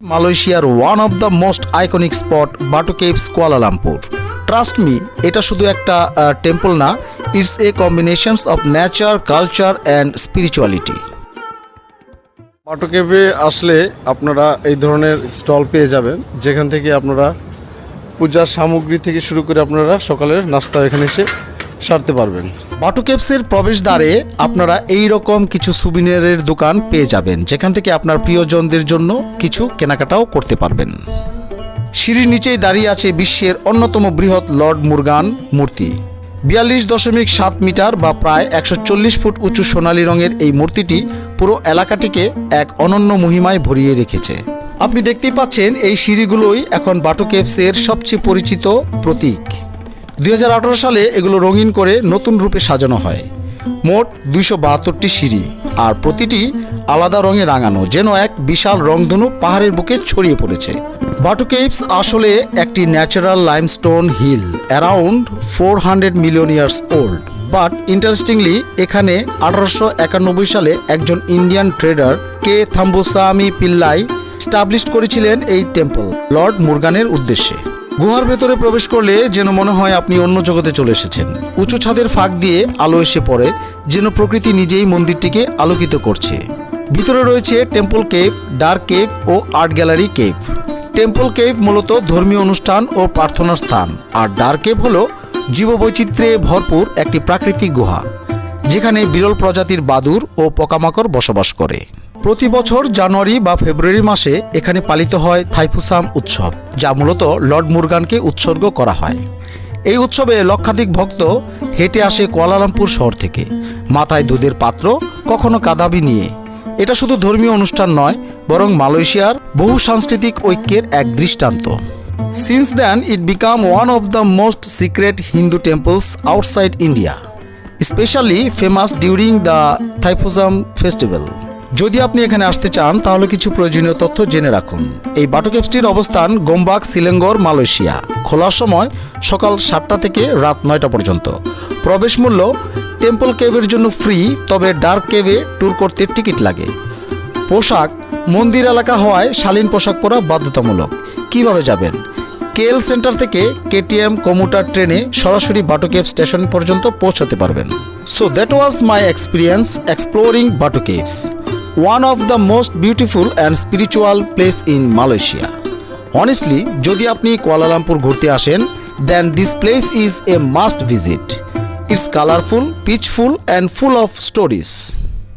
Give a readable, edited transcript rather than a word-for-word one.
মালয়েশিয়ার one of the most iconic spot Batu Caves Kuala Lumpur. Trust me, এটা শুধু একটা টেম্পল না, it's a combinations of nature, culture and spirituality. Batu কেভে আসলে আপনারা এই ধরনের স্টল পেয়ে যাবেন, যেখান থেকে আপনারা পূজার সামগ্রী থেকে শুরু করে আপনারা সকালের নাস্তা এখানে এসে সারতে পারবেন। বাটু কেভসের প্রবেশদ্বারে আপনারা এই রকম কিছু সুবিনিয়ারের দোকান পেয়ে যাবেন, যেখান থেকে আপনার প্রিয়জনদের জন্য কিছু কেনাকাটাও করতে পারবেন। সিঁড়ির নিচেই দাঁড়িয়ে আছে বিশ্বের অন্যতম বৃহৎ লর্ড মুরগান মূর্তি। 42.7 মিটার বা প্রায় 140 ফুট উঁচু সোনালী রঙের এই মূর্তিটি পুরো এলাকাটিকে এক অনন্য মহিমায় ভরিয়ে রেখেছে। আপনি দেখতেই পাচ্ছেন এই সিঁড়িগুলোই এখন বাটু কেভসের সবচেয়ে পরিচিত প্রতীক। 2018 সালে এগুলো রঙিন করে নতুন রূপে সাজানো হয়। মোট 272টি সিঁড়ি, আর প্রতিটি আলাদা রঙে রাঙানো, যেন এক বিশাল রংধনু পাহাড়ের বুকে ছড়িয়ে পড়েছে। বাটু কেভস আসলে একটি natural limestone hill around 400 million years old. But interestingly, এখানে 1891 সালে একজন ইন্ডিয়ান ট্রেডার কে থাম্বুসামি পিল্লাই স্টাবলিশ করেছিলেন এই টেম্পল লর্ড মুরগানের উদ্দেশ্যে। গুহার ভেতরে প্রবেশ করলে যেন মনে হয় আপনি অন্য জগতে চলে এসেছেন। উঁচু ছাদের ফাঁক দিয়ে আলো এসে পড়ে, যেন প্রকৃতি নিজেই মন্দিরটিকে আলোকিত করছে। ভিতরে রয়েছে টেম্পল কেভ, ডার্ক কেভ ও art gallery cave. Temple cave মূলত ধর্মীয় অনুষ্ঠান ও প্রার্থনার স্থান, আর ডার্ক কেভ হল জীববৈচিত্র্যে ভরপুর একটি প্রাকৃতিক গুহা, যেখানে বিরল প্রজাতির বাদুড় ও পোকামাকড় বসবাস করে। প্রতি বছর জানুয়ারি বা ফেব্রুয়ারি মাসে এখানে পালিত হয় থাইপুসাম উৎসব, যা মূলত লর্ড মুরগানকে উৎসর্গ করা হয়। এই উৎসবে লক্ষাধিক ভক্ত হেঁটে আসে কুয়ালালামপুর শহর থেকে, মাথায় দুধের পাত্র, কখনো কাদাবি নিয়ে। এটা শুধু ধর্মীয় অনুষ্ঠান নয়, বরং মালয়েশিয়ার বহু সাংস্কৃতিক ঐক্যের এক দৃষ্টান্ত। Since then it became one of the most sacred Hindu temples outside India, specially famous during the Thaipusam festival. যদি আপনি এখানে আসতে চান, তাহলে কিছু প্রয়োজনীয় তথ্য জেনে রাখুন। এই বাটু কেভসটির অবস্থান গোমবাক, সিলেঙ্গর, মালয়েশিয়া। খোলার সময় সকাল 7টা থেকে রাত 9টা পর্যন্ত। প্রবেশ মূল্য টেম্পল কেভের জন্য ফ্রি, তবে ডার্ক কেভে ট্যুর করতে টিকিট লাগে। পোশাক মন্দির এলাকা হওয়ায় শালীন পোশাক পরা বাধ্যতামূলক। কিভাবে যাবেন? কেএল সেন্টার থেকে কেটিএম কম্যুটার ট্রেনে সরাসরি বাটু কেভ স্টেশন পর্যন্ত পৌঁছাতে পারবেন। So that was my experience exploring বাটু caves, one of the most beautiful and spiritual place in Malaysia. Honestly, যদি আপনি কুয়ালালামপুর ঘুরতে আসেন, then this place is a must visit. It's colorful, peaceful and full of stories.